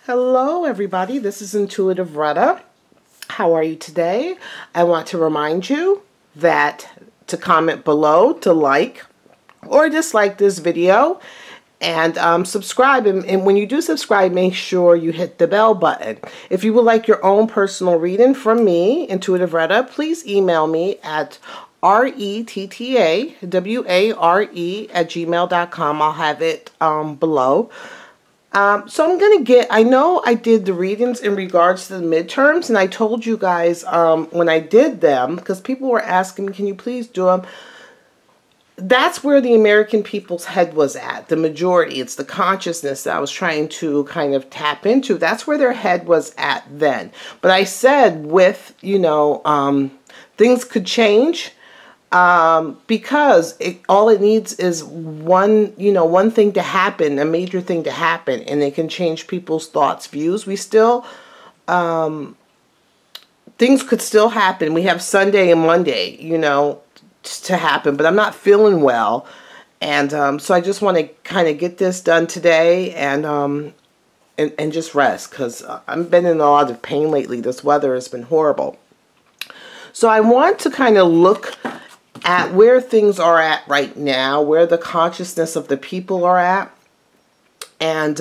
Hello everybody, this is Intuitive Retta. How are you today? I want to remind you that to comment below, to like or dislike this video, and subscribe. And when you do subscribe, make sure you hit the bell button. If you would like your own personal reading from me, Intuitive Retta, please email me at rettaware@gmail.com. I'll have it below. So I'm going to I know I did the readings in regards to the midterms, and I told you guys when I did them, because people were asking me, can you please do them? That's where the American people's head was at, the majority. It's the consciousness that I was trying to kind of tap into. That's where their head was at then. But I said with, things could change. Because all it needs is one thing to happen, a major thing to happen, and it can change people's thoughts, views. We still, things could still happen. We have Sunday and Monday, to happen, but I'm not feeling well. And, so I just want to kind of get this done today and just rest, because I've been in a lot of pain lately. This weather has been horrible. So I want to kind of look at where things are at right now, where the consciousness of the people are at, and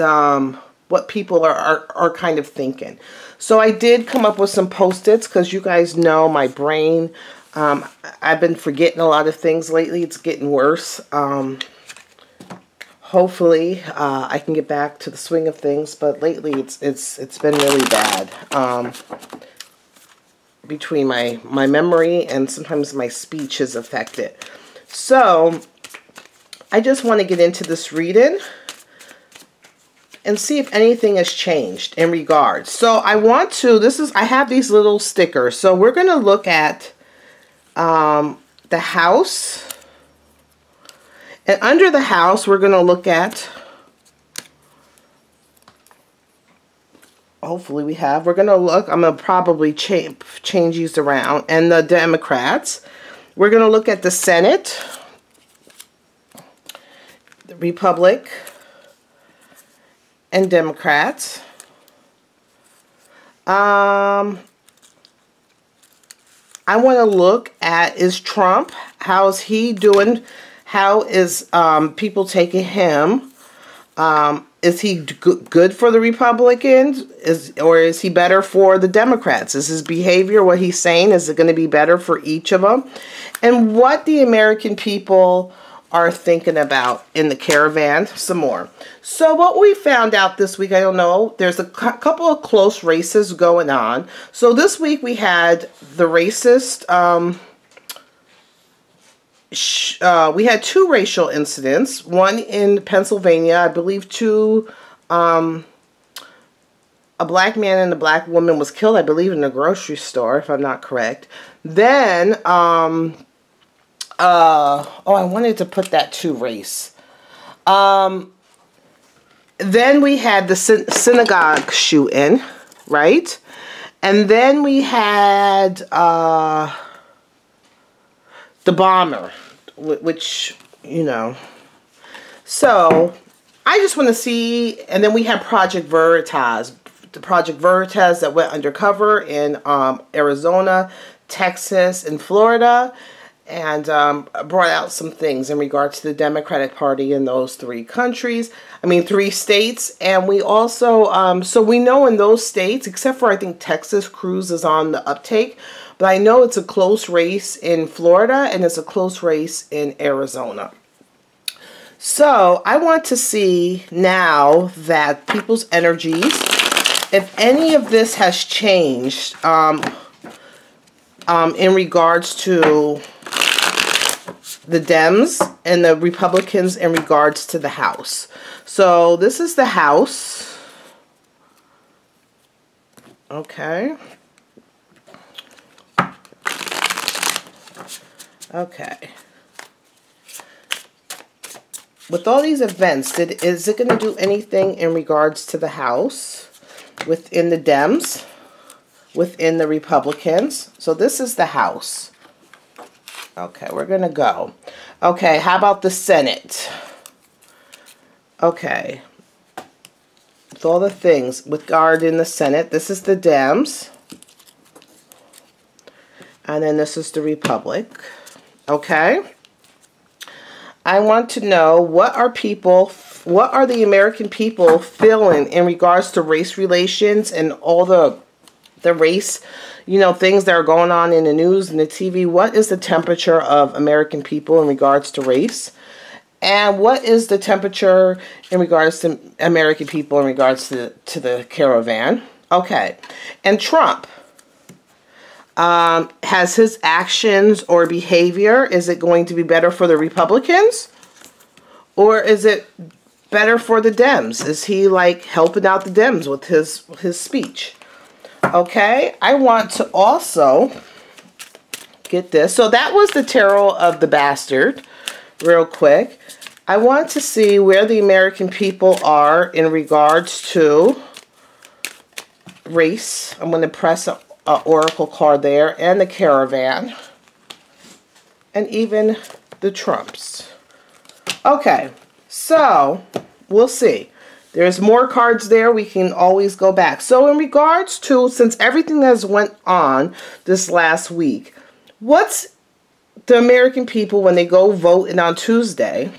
what people are kind of thinking. So I did come up with some post-its, because you guys know my brain, I've been forgetting a lot of things lately. It's getting worse. Hopefully I can get back to the swing of things, but lately it's been really bad. Between my memory and sometimes my speech is affected. So I just want to get into this reading and see if anything has changed in regards. So I want to, I have these little stickers. So we're going to look at the house. And under the house, we're going to look at, hopefully we're going to look, I'm going to probably change these around, and the Democrats. We're going to look at the Senate, the Republic, and Democrats. I want to look at, is Trump, how's he doing? How is people taking him? Is he good for the Republicans? Or is he better for the Democrats? Is his behavior, what he's saying, is it going to be better for each of them? And what the American people are thinking about in the caravan, some more. So what we found out this week, I don't know, there's a couple of close races going on. So this week we had the racist, we had two racial incidents, one in Pennsylvania, I believe a black man and a black woman was killed, I believe, in a grocery store, if I'm not correct. Then, oh, I wanted to put that to race. Then we had the synagogue shooting, right? And then we had, the bomber, which, so I just want to see. And then we have Project Veritas, the Project Veritas that went undercover in Arizona, Texas, and Florida, and brought out some things in regards to the Democratic Party in those three states. And we also, so we know in those states, except for I think Texas, Cruz is on the uptake. But I know it's a close race in Florida and it's a close race in Arizona. So I want to see now that people's energies, if any of this has changed in regards to the Dems and the Republicans in regards to the House. So this is the House. Okay. Okay. With all these events, is it going to do anything in regards to the House, within the Dems, within the Republicans? So this is the House. Okay, we're going to go. Okay, how about the Senate? Okay. with all the things with guard in the Senate. This is the Dems. And then this is the Republic. Okay. I want to know what are the American people feeling in regards to race relations and all the race, you know, things that are going on in the news and the TV. What is the temperature of American people in regards to race? And what is the temperature in regards to American people in regards to the caravan? Okay. And Trump, has his actions or behavior, is it going to be better for the Republicans? Or is it better for the Dems? Is he like helping out the Dems with his speech? Okay. I want to also get this. So that was the Tarot of the Bastard. Real quick. I want to see where the American people are in regards to race. I'm going to press an oracle card there, and the caravan, and even the Trumps. Okay, so we'll see. There's more cards there. We can always go back. So in regards to, since everything has went on this last week, what's the American people when they go vote on Tuesday?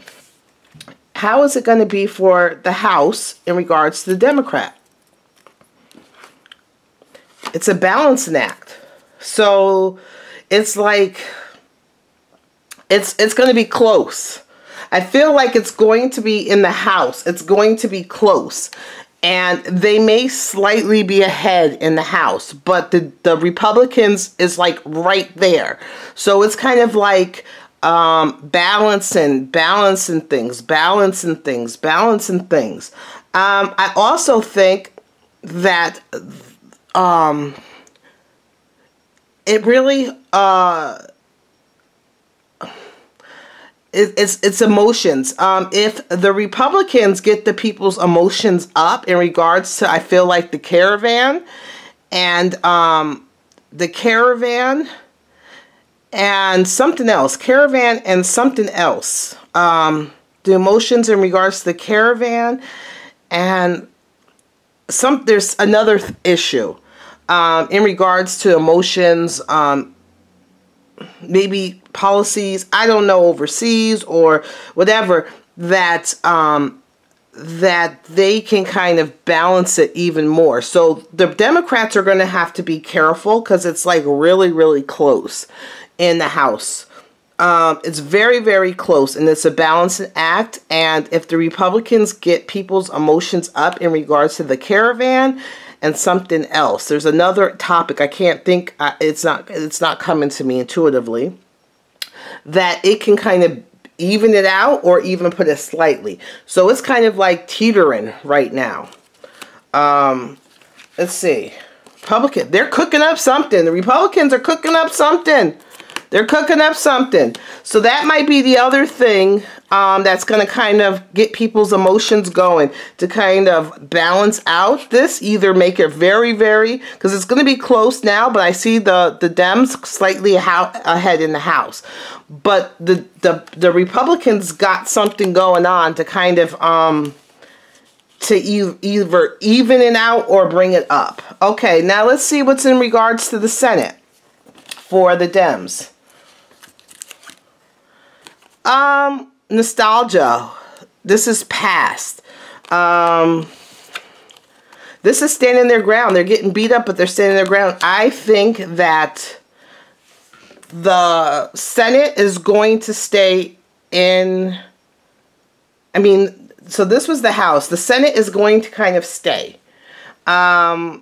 How is it going to be for the House in regards to the Democrat? It's a balancing act. So it's like, it's going to be close. I feel like it's going to be in the House. It's going to be close. And they may slightly be ahead in the House. But the Republicans is like right there. So it's kind of like balancing things. I also think that it really it's emotions. If the Republicans get the people's emotions up in regards to, I feel like the caravan and something else. The emotions in regards to the caravan and there's another issue in regards to emotions, maybe policies, I don't know, overseas or whatever, that they can kind of balance it even more. So the Democrats are going to have to be careful because it's like really, really close in the House. It's very, very close, and it's a balancing act. And if the Republicans get people's emotions up in regards to the caravan and something else, there's another topic I can't think. It's not coming to me intuitively. That it can kind of even it out or even put it slightly. So it's kind of like teetering right now. Let's see. Republican, they're cooking up something. The Republicans are cooking up something. They're cooking up something. So that might be the other thing that's going to kind of get people's emotions going to kind of balance out this. Either make it very, very, because it's going to be close now, but I see the Dems slightly ahead in the House. But the Republicans got something going on to kind of to either even it out or bring it up. Okay, now let's see what's in regards to the Senate for the Dems. Nostalgia. This is past. This is standing their ground. They're getting beat up, but they're standing their ground. I think that the Senate is going to stay in. I mean, so this was the House. The Senate is going to kind of stay. They're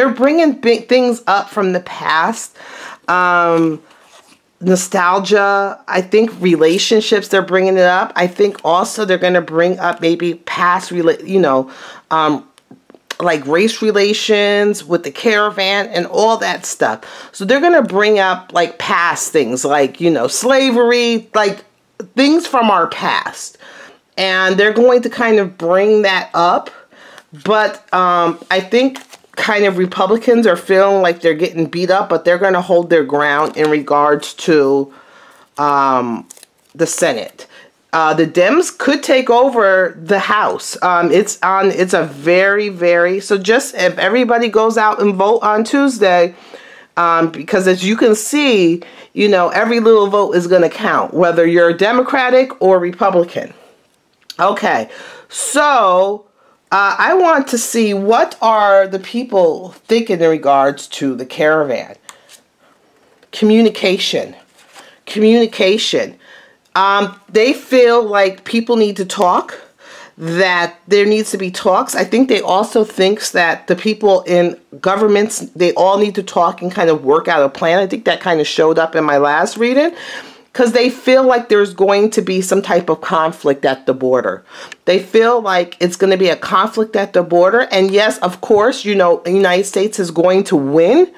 bringing big things up from the past. Nostalgia, I think relationships, they're bringing it up. I think also they're going to bring up maybe past, like race relations with the caravan and all that stuff. So they're going to bring up like past things like, slavery, like things from our past. And they're going to kind of bring that up. But I think kind of Republicans are feeling like they're getting beat up, but they're going to hold their ground in regards to the Senate. The Dems could take over the House. It's a very, so just if everybody goes out and vote on Tuesday, because as you can see, you know, every little vote is going to count, whether you're Democratic or Republican. Okay, so I want to see what are the people thinking in regards to the caravan. Communication. They feel like people need to talk, that there needs to be talks. I think they also think that the people in governments, they all need to talk and kind of work out a plan. I think that kind of showed up in my last reading, because they feel like there's going to be some type of conflict at the border. They feel like it's going to be a conflict at the border. And yes, of course, you know, the United States is going to win,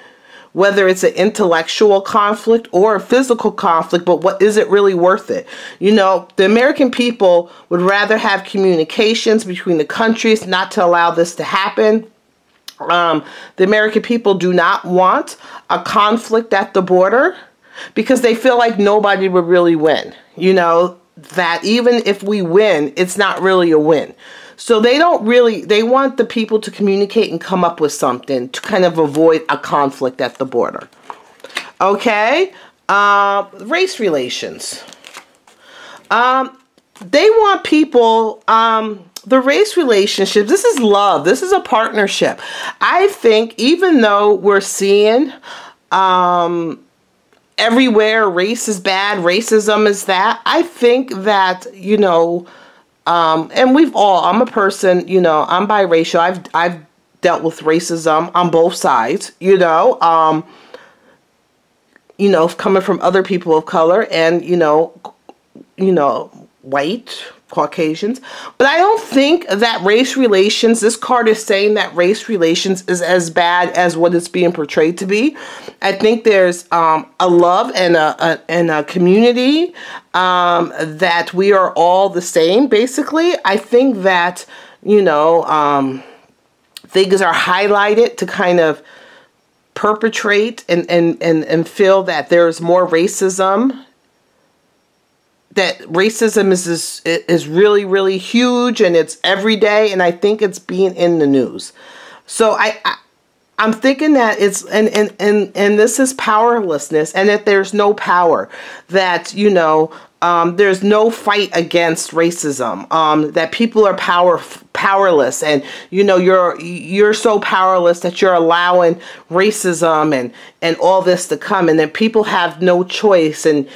whether it's an intellectual conflict or a physical conflict, but what is it really worth it? You know, the American people would rather have communications between the countries, not to allow this to happen. The American people do not want a conflict at the border because they feel like nobody would really win. You know, that even if we win, it's not really a win. So they want the people to communicate and come up with something to kind of avoid a conflict at the border. Okay, race relations. They want people, the race relationships, this is love, this is a partnership. I think even though we're seeing everywhere race is bad, racism is that, I think that, you know, and I'm a person, you know, I'm biracial. I've dealt with racism on both sides, you know, coming from other people of color and, you know, white, Caucasians. But I don't think that race relations, this card is saying that race relations is as bad as what it's being portrayed to be. I think there's a love and a community, that we are all the same, basically. I think that, you know, things are highlighted to kind of perpetrate and feel that there's more racism, that racism is really, really huge and it's every day, and I think it's being in the news. So I'm thinking that it's and this is powerlessness, and that there's no power, that, you know, there's no fight against racism, that people are powerless, and, you know, you're so powerless that you're allowing racism and all this to come, and that people have no choice, and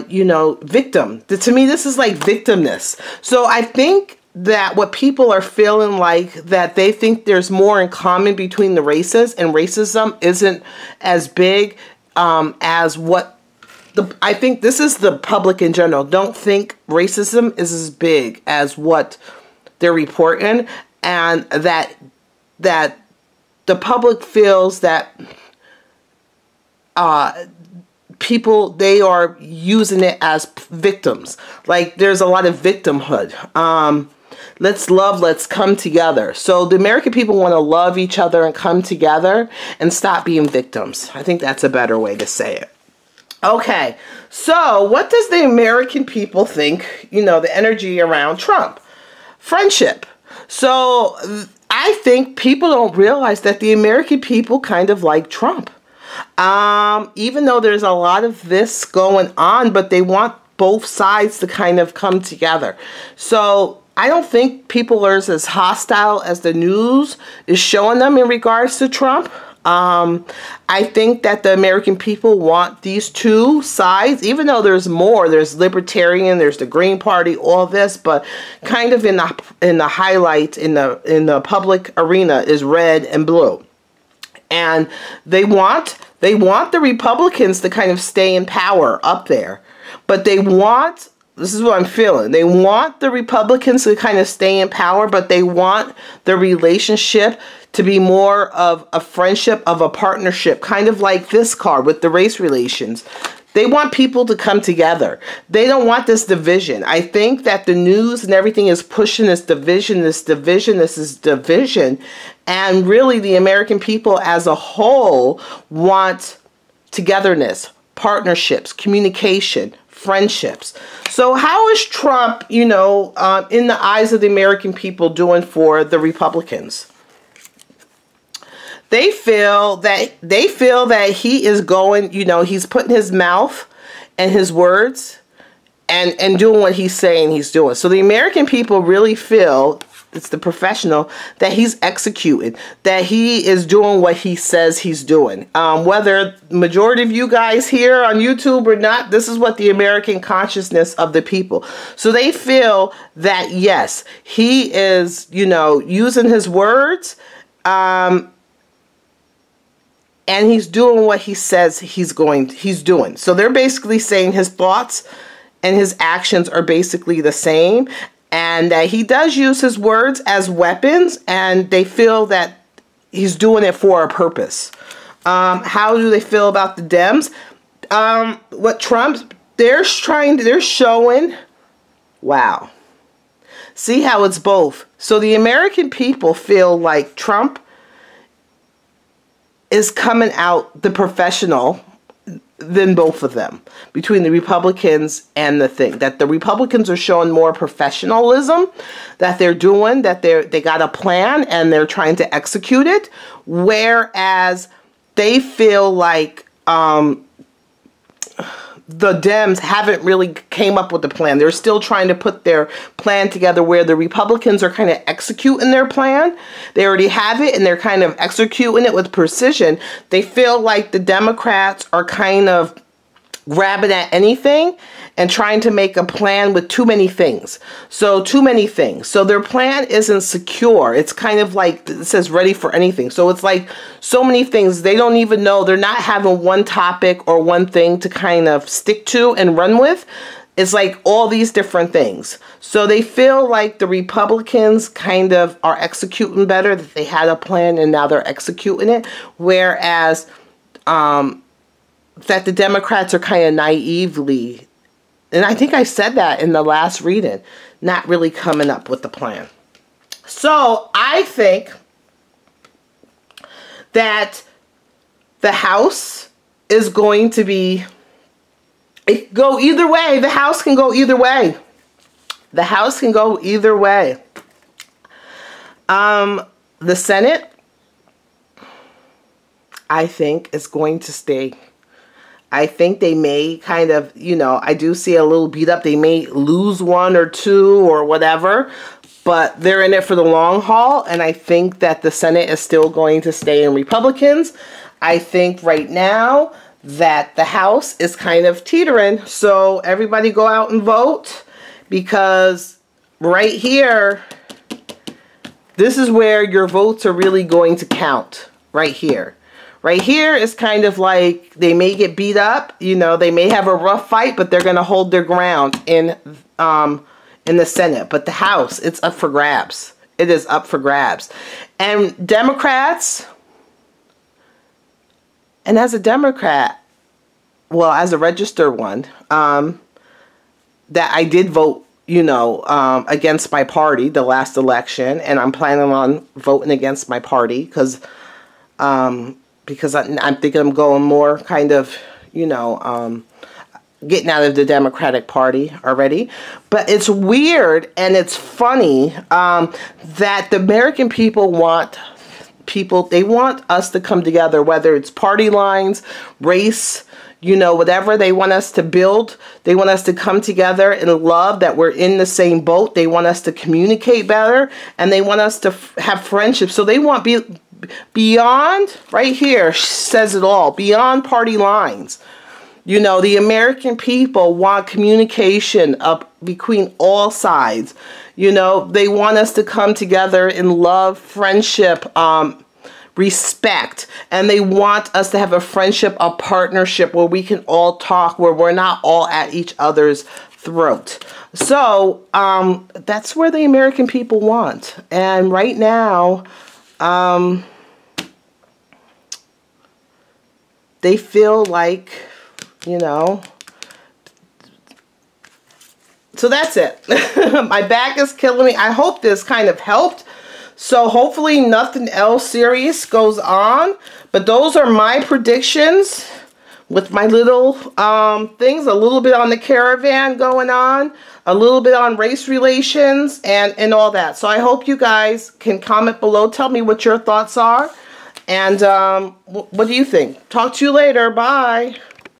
you know, victim. To me, this is like victimness. So I think that what people are feeling like, that they think there's more in common between the races, and racism isn't as big as what I think this is the public in general. Don't think racism is as big as what they're reporting, and that the public feels that people, they are using it as victims. Like there's a lot of victimhood. Let's love, let's come together. So the American people want to love each other and come together and stop being victims. I think that's a better way to say it. Okay, so what does the American people think, you know, the energy around Trump? Friendship. So I think people don't realize that the American people kind of like Trump. Even though there's a lot of this going on, but they want both sides to kind of come together. So I don't think people are as hostile as the news is showing them in regards to Trump. I think that the American people want these two sides, even though there's more. There's libertarian, there's the Green Party, all this, but kind of in the highlight in the public arena is red and blue, and they want the Republicans to kind of stay in power up there, but they want. This is what I'm feeling. They want the Republicans to kind of stay in power, but they want the relationship to be more of a friendship, of a partnership, kind of like this card with the race relations. They want people to come together. They don't want this division. I think that the news and everything is pushing this division, this is division. And really the American people as a whole want togetherness, partnerships, communication, friendships. So how is Trump, you know, in the eyes of the American people doing for the Republicans? They feel that he is going, you know, he's putting his mouth and his words and doing what he's saying he's doing. So the American people really feel, it's the professional, that he's executing, that he is doing what he says he's doing. Whether majority of you guys here on YouTube or not, this is what the American consciousness of the people. So they feel that, yes, he is, you know, using his words, and he's doing what he says he's doing. So they're basically saying his thoughts and his actions are basically the same, and that he does use his words as weapons, and they feel that he's doing it for a purpose. How do they feel about the Dems? What Trump, they're showing, wow. See how it's both. So the American people feel like Trump is coming out the professional than both of them, between the Republicans and the thing. That the Republicans are showing more professionalism, that they're doing, that they got a plan and they're trying to execute it, whereas they feel like the Dems haven't really came up with the plan. They're still trying to put their plan together, where the Republicans are kind of executing their plan. They already have it and they're kind of executing it with precision. They feel like the Democrats are kind of grabbing at anything and trying to make a plan with too many things. So too many things. So their plan isn't secure. It's kind of like, it says ready for anything. So it's like so many things. They don't even know. They're not having one topic or one thing to kind of stick to and run with. It's like all these different things. So they feel like the Republicans kind of are executing better, that they had a plan and now they're executing it. Whereas that the Democrats are kind of naively, and I think I said that in the last reading, not really coming up with the plan. So I think that the House is going to be, it can go either way. The House can go either way. The House can go either way. The Senate, I think, is going to stay. I think they may kind of, you know, I do see a little beat up. They may lose one or two or whatever, but they're in it for the long haul. And I think that the Senate is still going to stay in Republicans. I think right now that the House is kind of teetering. So everybody go out and vote, because right here, this is where your votes are really going to count. Right here. Right here is kind of like they may get beat up, you know, they may have a rough fight, but they're going to hold their ground in the Senate. But the House, it's up for grabs. It is up for grabs. And Democrats, and as a Democrat, well, as a registered one, that I did vote, you know, against my party the last election, and I'm planning on voting against my party because I'm thinking I'm going more kind of, you know, getting out of the Democratic Party already. But it's weird and it's funny that the American people they want us to come together, whether it's party lines, race, you know, whatever. They want us to build. They want us to come together in love, that we're in the same boat. They want us to communicate better, and they want us to have friendship. So they want beyond, right here says it all, beyond party lines. You know, the American people want communication up between all sides. You know, they want us to come together in love, friendship, respect, and they want us to have a friendship, a partnership where we can all talk, where we're not all at each other's throat. So that's where the American people want. And right now, they feel like, you know, so that's it. My back is killing me. I hope this kind of helped. So hopefully nothing else serious goes on. But those are my predictions with my little things, a little bit on the caravan going on, a little bit on race relations, and all that. So I hope you guys can comment below. Tell me what your thoughts are. And what do you think? Talk to you later. Bye.